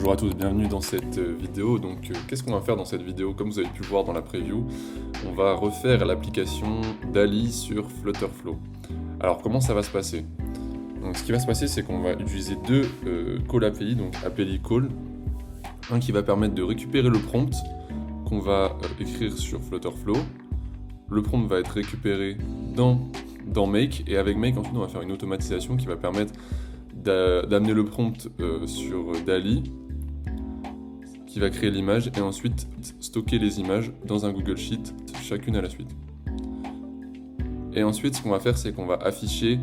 Bonjour à tous, bienvenue dans cette vidéo. Donc qu'est-ce qu'on va faire dans cette vidéo? Comme vous avez pu le voir dans la preview, on va refaire l'application DALL-E sur Flutterflow. Alors comment ça va se passer? Donc ce qui va se passer, c'est qu'on va utiliser deux call API, donc API call. Un qui va permettre de récupérer le prompt qu'on va écrire sur Flutterflow. Le prompt va être récupéré dans Make, et avec Make, ensuite on va faire une automatisation qui va permettre d'amener le prompt sur DALL-E, qui va créer l'image, et ensuite stocker les images dans un Google Sheet, chacune à la suite. Et ensuite, ce qu'on va faire, c'est qu'on va afficher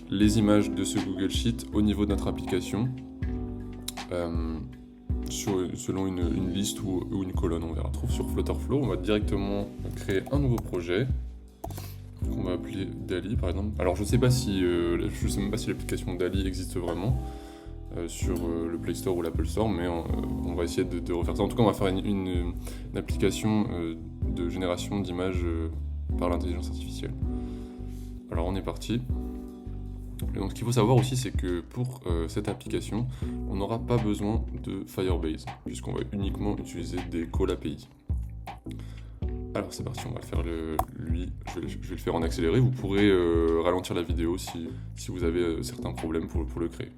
les images de ce Google Sheet au niveau de notre application, selon une liste ou une colonne, on verra. Sur Flutterflow, on va directement créer un nouveau projet qu'on va appeler DALL-E par exemple. Alors je sais même pas si l'application DALL-E existe vraiment sur le Play Store ou l'Apple Store, mais on va essayer de refaire ça. En tout cas, on va faire une application de génération d'images par l'intelligence artificielle. Alors on est parti. Et donc ce qu'il faut savoir aussi, c'est que pour cette application, on n'aura pas besoin de Firebase, puisqu'on va uniquement utiliser des call API. Alors c'est parti, on va faire lui, je vais le faire en accéléré. Vous pourrez ralentir la vidéo si vous avez certains problèmes pour le créer.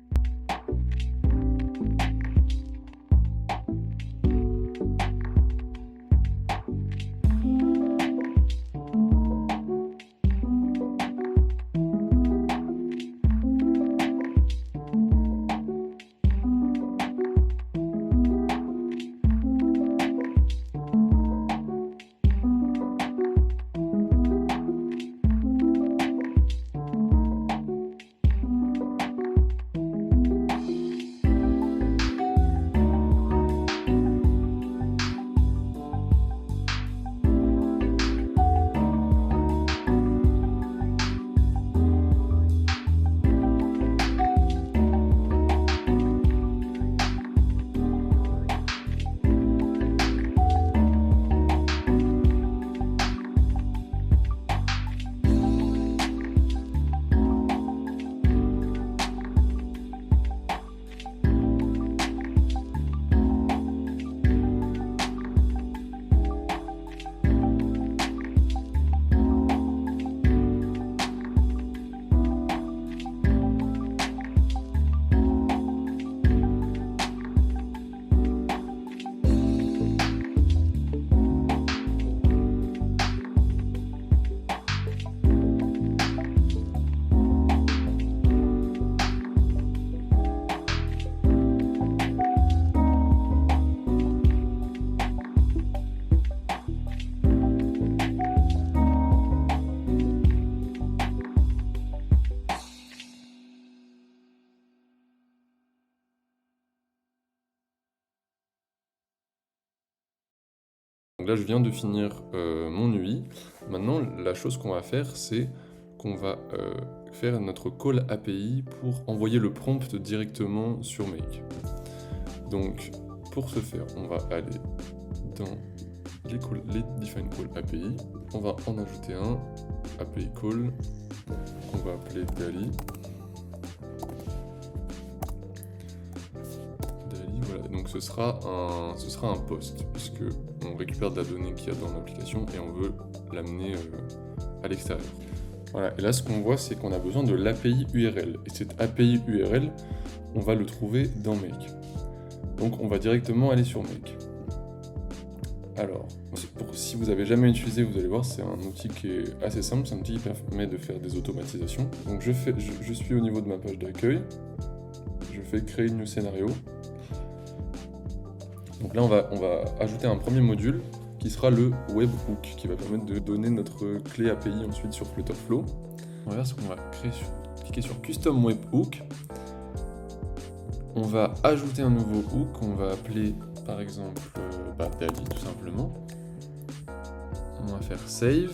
Donc là, je viens de finir mon UI. Maintenant, la chose qu'on va faire, c'est qu'on va faire notre call API pour envoyer le prompt directement sur Make. Donc, pour ce faire, on va aller dans les define call API. On va en ajouter un, API call, qu'on va appeler DALL-E. Voilà. Donc ce sera un post, puisque on récupère de la donnée qu'il y a dans l'application et on veut l'amener à l'extérieur. Voilà, et là ce qu'on voit, c'est qu'on a besoin de l'API URL, et cette API URL, on va le trouver dans Make. Donc on va directement aller sur Make. Alors, si vous n'avez jamais utilisé, vous allez voir, c'est un outil qui est assez simple, c'est un outil qui permet de faire des automatisations. Donc je suis au niveau de ma page d'accueil, je fais créer une new scénario. Donc là, on va ajouter un premier module qui sera le webhook, qui va permettre de donner notre clé API ensuite sur Flutterflow. On va voir ce qu'on va cliquer sur Custom Webhook. On va ajouter un nouveau hook, on va appeler par exemple DALL-E tout simplement. On va faire Save.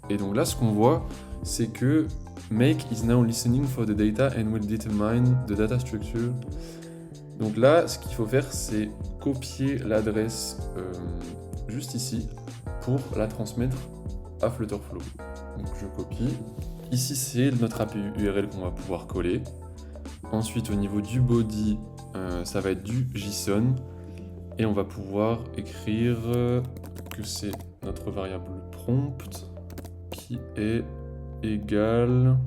Et donc là, ce qu'on voit, c'est que Make is now listening for the data and will determine the data structure. Donc là, ce qu'il faut faire, c'est copier l'adresse juste ici pour la transmettre à Flutterflow. Donc je copie. Ici, c'est notre API URL qu'on va pouvoir coller. Ensuite, au niveau du body, ça va être du JSON. Et on va pouvoir écrire que c'est notre variable prompt qui est égal...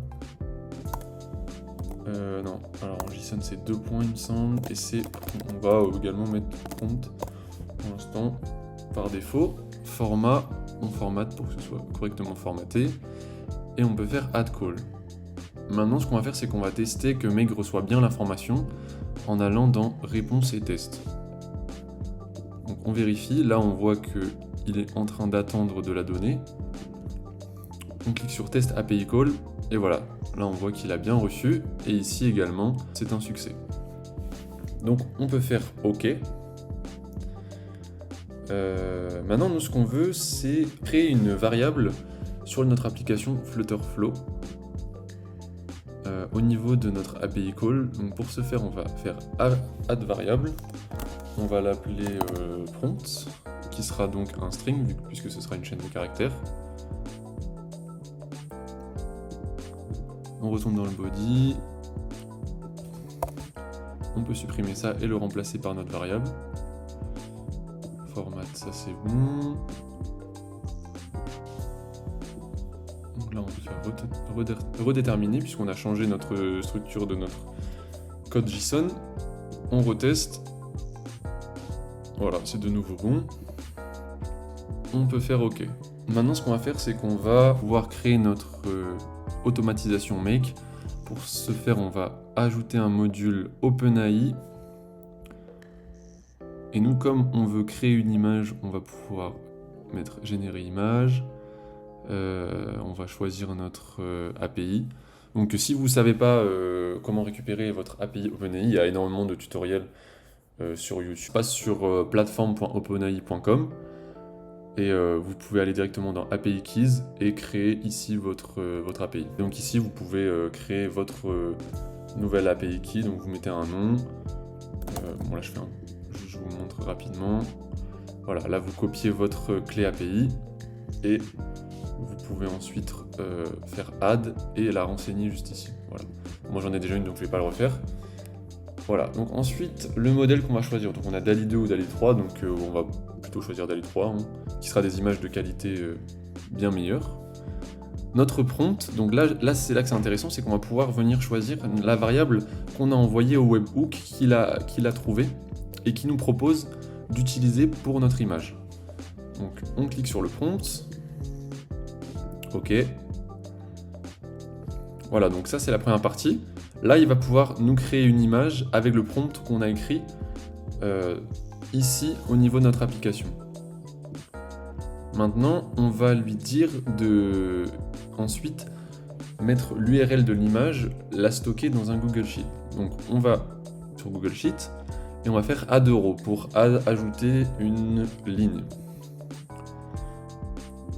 non, alors en JSON c'est 2 points il me semble, et c'est... On va également mettre prompt pour l'instant par défaut. Format, on formate pour que ce soit correctement formaté. Et on peut faire add call. Maintenant ce qu'on va faire c'est qu'on va tester que Meg reçoit bien l'information en allant dans réponse et test. Donc on vérifie, là on voit qu'il est en train d'attendre de la donnée. On clique sur test API call et voilà, là on voit qu'il a bien reçu et ici également c'est un succès. Donc on peut faire OK. Maintenant nous ce qu'on veut c'est créer une variable sur notre application Flutterflow au niveau de notre API call. Donc pour ce faire on va faire add variable. On va l'appeler prompt, qui sera donc un string, puisque ce sera une chaîne de caractères. On retourne dans le body. On peut supprimer ça et le remplacer par notre variable. Format, ça c'est bon. Donc là on peut faire redéterminer, puisqu'on a changé notre structure de notre code JSON. On reteste. Voilà, c'est de nouveau bon. On peut faire OK. Maintenant, ce qu'on va faire, c'est qu'on va pouvoir créer notre automatisation make. Pour ce faire, on va ajouter un module OpenAI. Et nous, comme on veut créer une image, on va pouvoir mettre générer image. On va choisir notre API. Donc, si vous ne savez pas comment récupérer votre API OpenAI, il y a énormément de tutoriels sur YouTube. Passe sur plateforme.openai.com et vous pouvez aller directement dans API Keys et créer ici votre API. Donc ici vous pouvez créer votre nouvelle API Key, donc vous mettez un nom. Bon là je vous montre rapidement. Voilà, là vous copiez votre clé API et vous pouvez ensuite faire add et la renseigner juste ici. Voilà. Moi j'en ai déjà une donc je vais pas le refaire. Voilà, donc ensuite, le modèle qu'on va choisir. Donc on a DALL-E 2 ou DALL-E 3, donc on va plutôt choisir DALL-E 3, qui sera des images de qualité bien meilleure. Notre prompt, donc là c'est là que c'est intéressant, c'est qu'on va pouvoir venir choisir la variable qu'on a envoyée au webhook qu'il a trouvé et qui nous propose d'utiliser pour notre image. Donc on clique sur le prompt. OK. Voilà, donc ça c'est la première partie. Là, il va pouvoir nous créer une image avec le prompt qu'on a écrit ici au niveau de notre application. Maintenant, on va lui dire de ensuite mettre l'URL de l'image, la stocker dans un Google Sheet. Donc on va sur Google Sheet et on va faire add euro pour ajouter une ligne.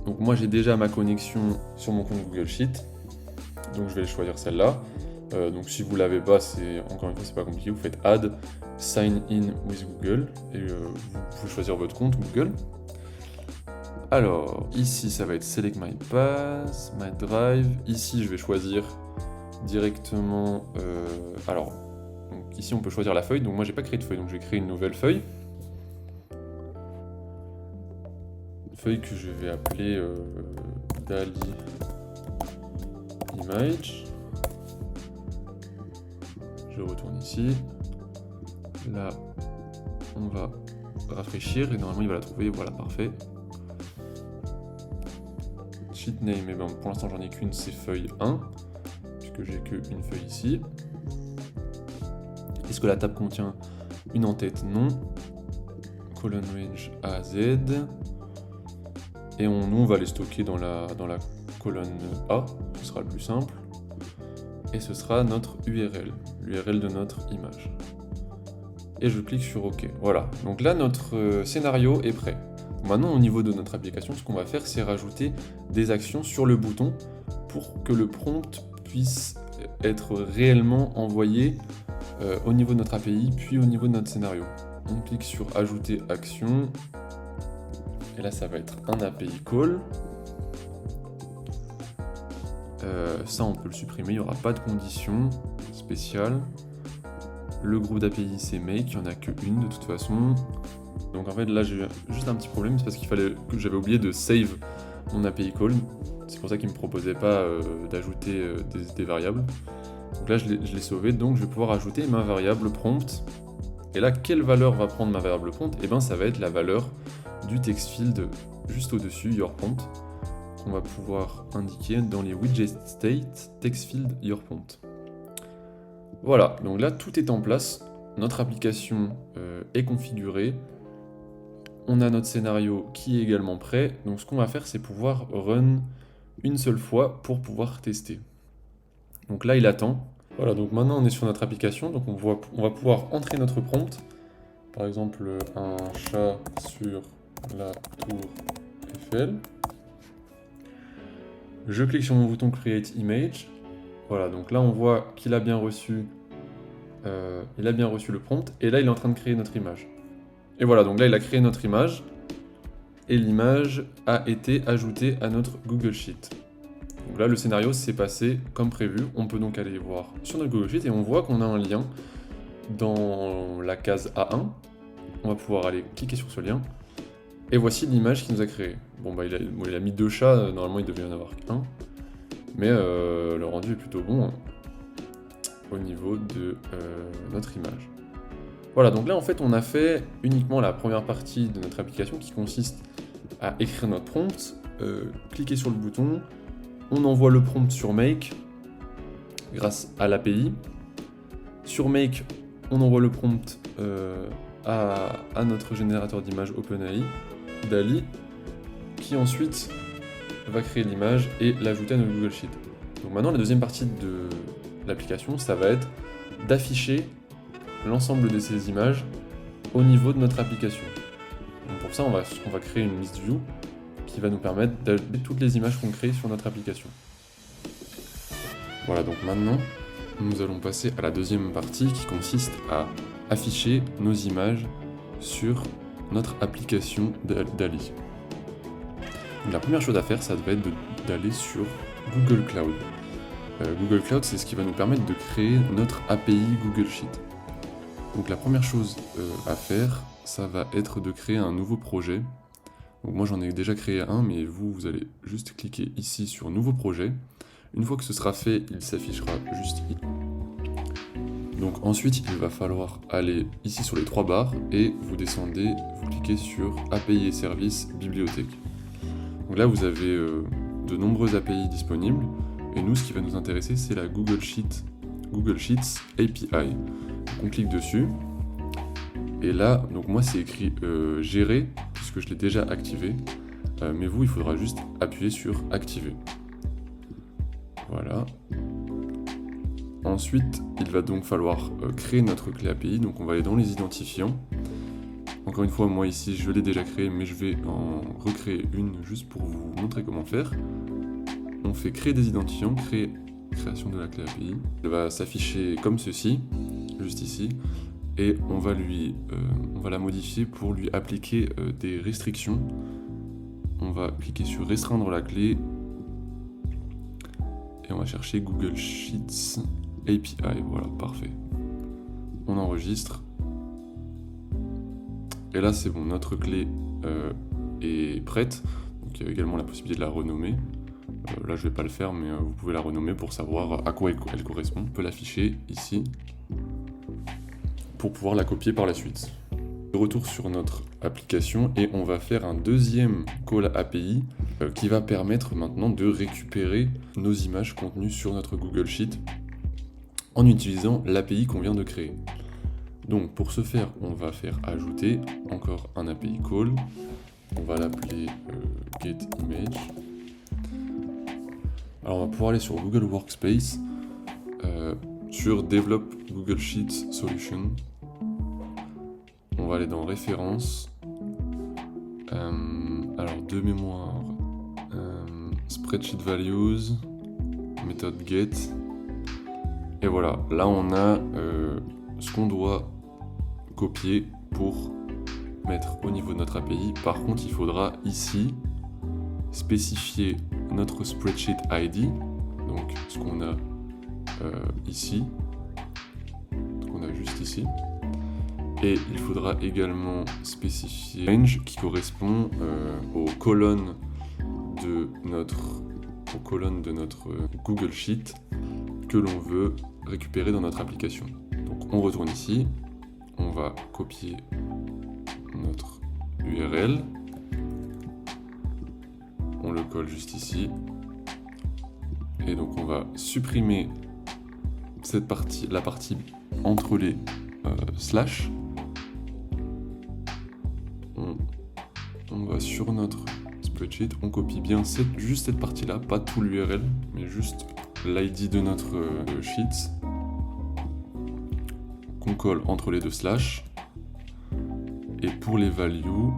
Donc moi j'ai déjà ma connexion sur mon compte Google Sheet, donc je vais choisir celle-là. Donc si vous l'avez pas, encore une fois c'est pas compliqué, vous faites add sign in with Google et vous pouvez choisir votre compte Google. Alors ici ça va être select my path, my drive. Ici je vais choisir directement. Donc ici on peut choisir la feuille. Donc moi j'ai pas créé de feuille, donc je vais créer une nouvelle feuille. Une feuille que je vais appeler DALL-E image. Je retourne ici. Là, on va rafraîchir et normalement il va la trouver. Voilà, parfait. Sheet name, et ben, pour l'instant j'en ai qu'une, c'est feuille 1, puisque j'ai qu'une feuille ici. Est-ce que la table contient une en-tête? Non. Colon range A à Z. Et nous on va les stocker dans la colonne A, ce sera le plus simple. Et ce sera notre URL, l'URL de notre image. Et je clique sur OK. Voilà, donc là notre scénario est prêt. Maintenant au niveau de notre application, ce qu'on va faire c'est rajouter des actions sur le bouton pour que le prompt puisse être réellement envoyé au niveau de notre API puis au niveau de notre scénario. On clique sur ajouter action et là ça va être un API call. Ça on peut le supprimer, il n'y aura pas de condition spéciale. Le groupe d'API c'est make, il n'y en a qu'une de toute façon. Donc en fait là j'ai juste un petit problème, c'est parce que j'avais oublié de save mon API call. C'est pour ça qu'il ne me proposait pas d'ajouter des variables. Donc là je l'ai sauvé, donc je vais pouvoir ajouter ma variable prompt. Et là, quelle valeur va prendre ma variable prompt? Et bien ça va être la valeur du text field juste au-dessus, your prompt, qu'on va pouvoir indiquer dans les widget state text field your prompt. Voilà, donc là tout est en place, notre application est configurée, on a notre scénario qui est également prêt, donc ce qu'on va faire c'est pouvoir run une seule fois pour pouvoir tester. Donc là il attend. Voilà, donc maintenant on est sur notre application, donc on va pouvoir entrer notre prompt, par exemple un chat sur la tour Eiffel. Je clique sur mon bouton Create Image. Voilà, donc là on voit qu'il a bien reçu, le prompt, et là il est en train de créer notre image. Et voilà, donc là il a créé notre image, et l'image a été ajoutée à notre Google Sheet. Donc là le scénario s'est passé comme prévu, on peut donc aller voir sur notre Google Sheet, et on voit qu'on a un lien dans la case A1. On va pouvoir aller cliquer sur ce lien, et voici l'image qu'il nous a créée. Bon bah il a mis 2 chats, normalement il devait y en avoir qu'un, mais le rendu est plutôt bon hein, au niveau de notre image. Voilà, donc là en fait on a fait uniquement la première partie de notre application qui consiste à écrire notre prompt, cliquer sur le bouton, on envoie le prompt sur Make grâce à l'API. Sur Make, on envoie le prompt à notre générateur d'image OpenAI, DALL-E, qui ensuite va créer l'image et l'ajouter à notre Google Sheet. Donc maintenant la deuxième partie de l'application, ça va être d'afficher l'ensemble de ces images au niveau de notre application. Donc pour ça, on va créer une list view qui va nous permettre d'ajouter toutes les images qu'on crée sur notre application. Voilà, donc maintenant, nous allons passer à la deuxième partie qui consiste à afficher nos images sur notre application DALL-E. Donc la première chose à faire, ça va être d'aller sur Google Cloud. Google Cloud, c'est ce qui va nous permettre de créer notre API Google Sheet. Donc la première chose à faire, ça va être de créer un nouveau projet. Donc moi j'en ai déjà créé un, mais vous allez juste cliquer ici sur Nouveau projet. Une fois que ce sera fait, il s'affichera juste ici. Donc ensuite, il va falloir aller ici sur les 3 barres et vous descendez, vous cliquez sur API et services, bibliothèque. Donc là, vous avez de nombreuses API disponibles. Et nous, ce qui va nous intéresser, c'est la Google Sheets API. Donc on clique dessus. Et là, donc moi, c'est écrit gérer, puisque je l'ai déjà activé. Mais vous, il faudra juste appuyer sur activer. Voilà. Ensuite, il va donc falloir créer notre clé API. Donc on va aller dans les identifiants. Encore une fois, moi ici, je l'ai déjà créé, mais je vais en recréer une juste pour vous montrer comment faire. On fait créer des identifiants, création de la clé API. Elle va s'afficher comme ceci, juste ici. Et on va la modifier pour lui appliquer des restrictions. On va cliquer sur restreindre la clé. Et on va chercher Google Sheets API. Voilà, parfait. On enregistre. Et là, c'est bon, notre clé est prête. Donc il y a également la possibilité de la renommer. Là, je ne vais pas le faire, mais vous pouvez la renommer pour savoir à quoi elle correspond. On peut l'afficher ici pour pouvoir la copier par la suite. Retour sur notre application et on va faire un deuxième call API qui va permettre maintenant de récupérer nos images contenues sur notre Google Sheet en utilisant l'API qu'on vient de créer. Donc pour ce faire, on va faire ajouter encore un API call. On va l'appeler getImage. Alors on va pouvoir aller sur Google Workspace, sur Develop Google Sheets Solution. On va aller dans Références. Alors de mémoire, Spreadsheet Values, méthode get. Et voilà, là on a ce qu'on doit copier pour mettre au niveau de notre API. Par contre, il faudra ici spécifier notre Spreadsheet ID, donc ce qu'on a ici, ce qu'on a juste aussi. Et il faudra également spécifier range qui correspond aux colonnes de notre Google Sheet que l'on veut récupérer dans notre application. Donc on retourne ici, on va copier notre URL, on le colle juste ici, et donc on va supprimer cette partie, la partie entre les slash. On va sur notre spreadsheet, on copie bien juste cette partie-là, pas tout l'URL, mais juste l'ID de notre sheet, qu'on colle entre les deux slash. Et pour les values,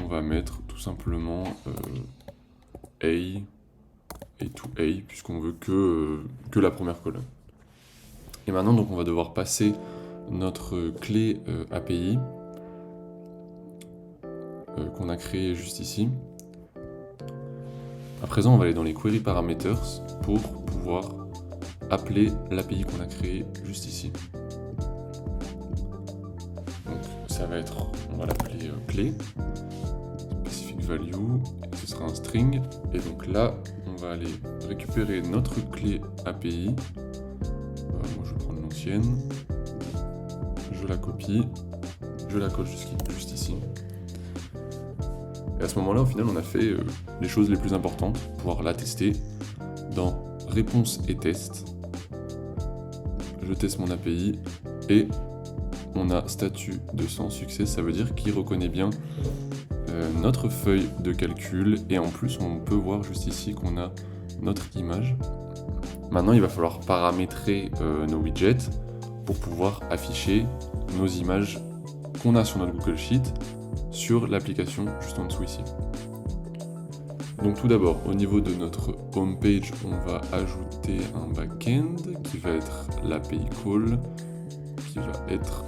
on va mettre tout simplement A et to A, puisqu'on veut que la première colonne. Et maintenant, donc, on va devoir passer notre clé API qu'on a créée juste ici. À présent, on va aller dans les Query Parameters pour pouvoir appeler l'API qu'on a créée juste ici. Donc, ça va être, on va l'appeler clé, specific value, et ce sera un string. Et donc là, on va aller récupérer notre clé API. Moi, je vais prendre l'ancienne. Je la copie, je la colle juste ici. Et à ce moment-là, au final, on a fait les choses les plus importantes pour pouvoir la tester. Dans réponse et test, je teste mon API et on a statut de sans succès, ça veut dire qu'il reconnaît bien notre feuille de calcul et en plus on peut voir juste ici qu'on a notre image. Maintenant il va falloir paramétrer nos widgets pour pouvoir afficher nos images qu'on a sur notre Google Sheet sur l'application juste en dessous ici. Donc tout d'abord, au niveau de notre home page, on va ajouter un backend qui va être l'API call, qui va être...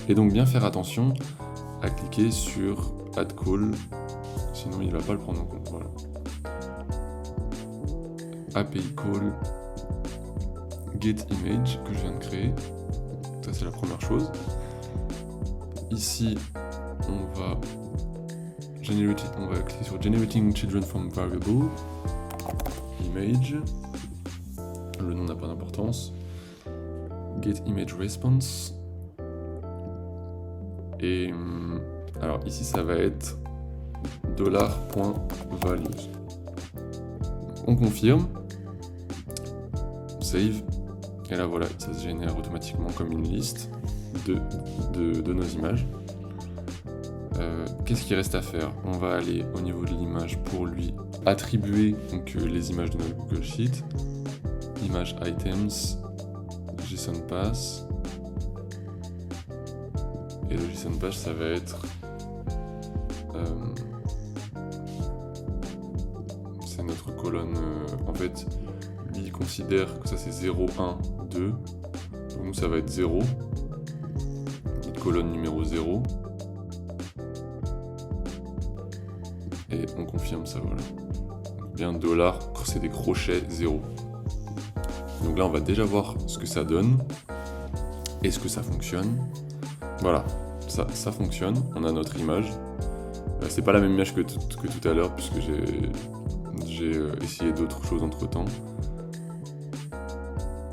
Et donc bien faire attention à cliquer sur add call, sinon il ne va pas le prendre en compte. Voilà. API call get image que je viens de créer. Ça c'est la première chose. Ici, on va cliquer sur Generating Children from Variable, Image, le nom n'a pas d'importance, Get Image Response, et alors ici ça va être $.values. On confirme, save, et là voilà, ça se génère automatiquement comme une liste de nos images. Qu'est-ce qu'il reste à faire? On va aller au niveau de l'image pour lui attribuer donc, les images de notre Google Sheet. Image items, JSON pass. Et le JSON pass, ça va être... c'est notre colonne... en fait, lui, il considère que ça c'est 0, 1, 2. Donc nous, ça va être 0. Notre colonne numéro 0. Et on confirme ça, voilà. Bien $, c'est des crochets 0. Donc là, on va déjà voir ce que ça donne. Est-ce que ça fonctionne? Voilà, ça fonctionne. On a notre image. C'est pas la même image que tout à l'heure, puisque j'ai essayé d'autres choses entre-temps.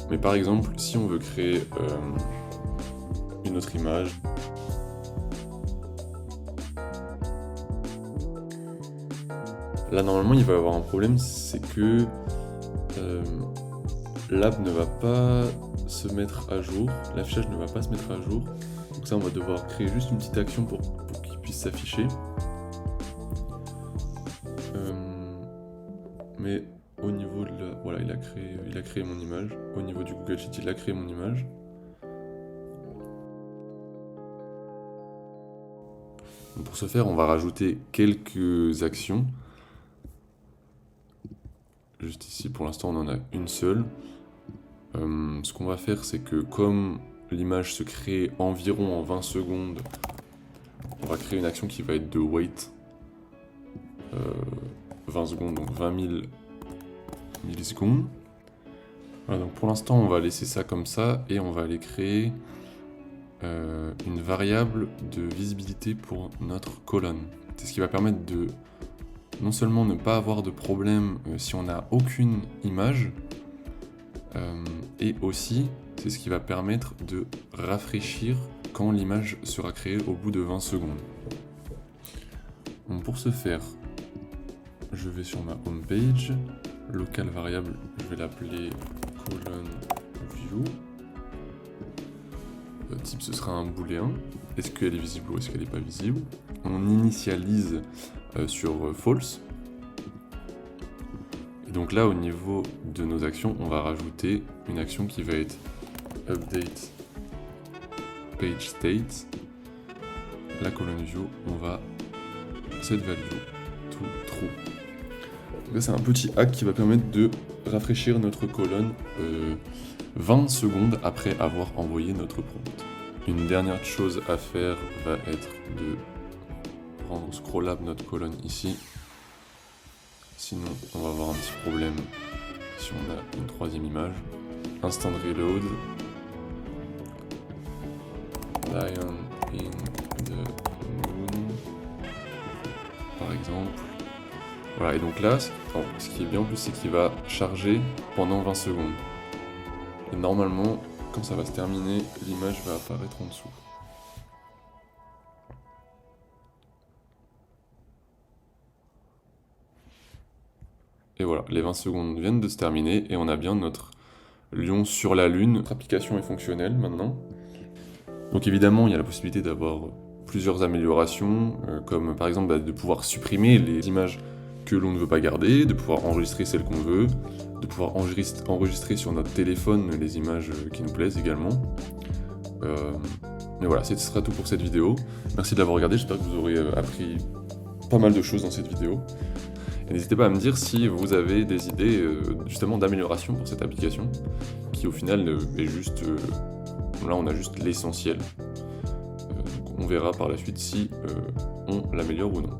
Mais par exemple, si on veut créer une autre image, là, normalement, il va y avoir un problème, c'est que l'app ne va pas se mettre à jour, l'affichage ne va pas se mettre à jour. Donc ça, on va devoir créer juste une petite action pour qu'il puisse s'afficher. Mais au niveau de la... Voilà, il a créé mon image. Au niveau du Google Sheet, il a créé mon image. Donc pour ce faire, on va rajouter quelques actions. Juste ici, pour l'instant, on en a une seule. Ce qu'on va faire, c'est que comme l'image se crée environ en 20 secondes, on va créer une action qui va être de wait 20 secondes, donc 20 000 millisecondes. Voilà, donc pour l'instant, on va laisser ça comme ça et on va aller créer une variable de visibilité pour notre colonne. C'est ce qui va permettre de non seulement ne pas avoir de problème si on n'a aucune image, et aussi c'est ce qui va permettre de rafraîchir quand l'image sera créée au bout de 20 secondes. Donc pour ce faire, je vais sur ma home page, local variable, je vais l'appeler colonne view. Type ce sera un booléen. Est-ce qu'elle est visible ou est-ce qu'elle n'est pas visible? On initialise sur false. Et donc là, au niveau de nos actions, on va rajouter une action qui va être update page state. La colonne view, on va set value to true. Donc là, c'est un petit hack qui va permettre de rafraîchir notre colonne 20 secondes après avoir envoyé notre prompt. Une dernière chose à faire va être de rendre scrollable notre colonne ici. Sinon, on va avoir un petit problème si on a une troisième image. Instant reload. Lion in the moon. Par exemple. Voilà, et donc là, ce qui est bien en plus, c'est qu'il va charger pendant 20 secondes. Et normalement, quand ça va se terminer, l'image va apparaître en dessous. Et voilà, les 20 secondes viennent de se terminer et on a bien notre lion sur la lune. Notre application est fonctionnelle maintenant. Donc évidemment, il y a la possibilité d'avoir plusieurs améliorations, comme par exemple de pouvoir supprimer les images que l'on ne veut pas garder, de pouvoir enregistrer celles qu'on veut, de pouvoir enregistrer sur notre téléphone les images qui nous plaisent également. Mais voilà, ce sera tout pour cette vidéo. Merci de l'avoir regardé, j'espère que vous aurez appris pas mal de choses dans cette vidéo. Et n'hésitez pas à me dire si vous avez des idées justement d'amélioration pour cette application, qui au final est juste... là on a juste l'essentiel. Donc on verra par la suite si on l'améliore ou non.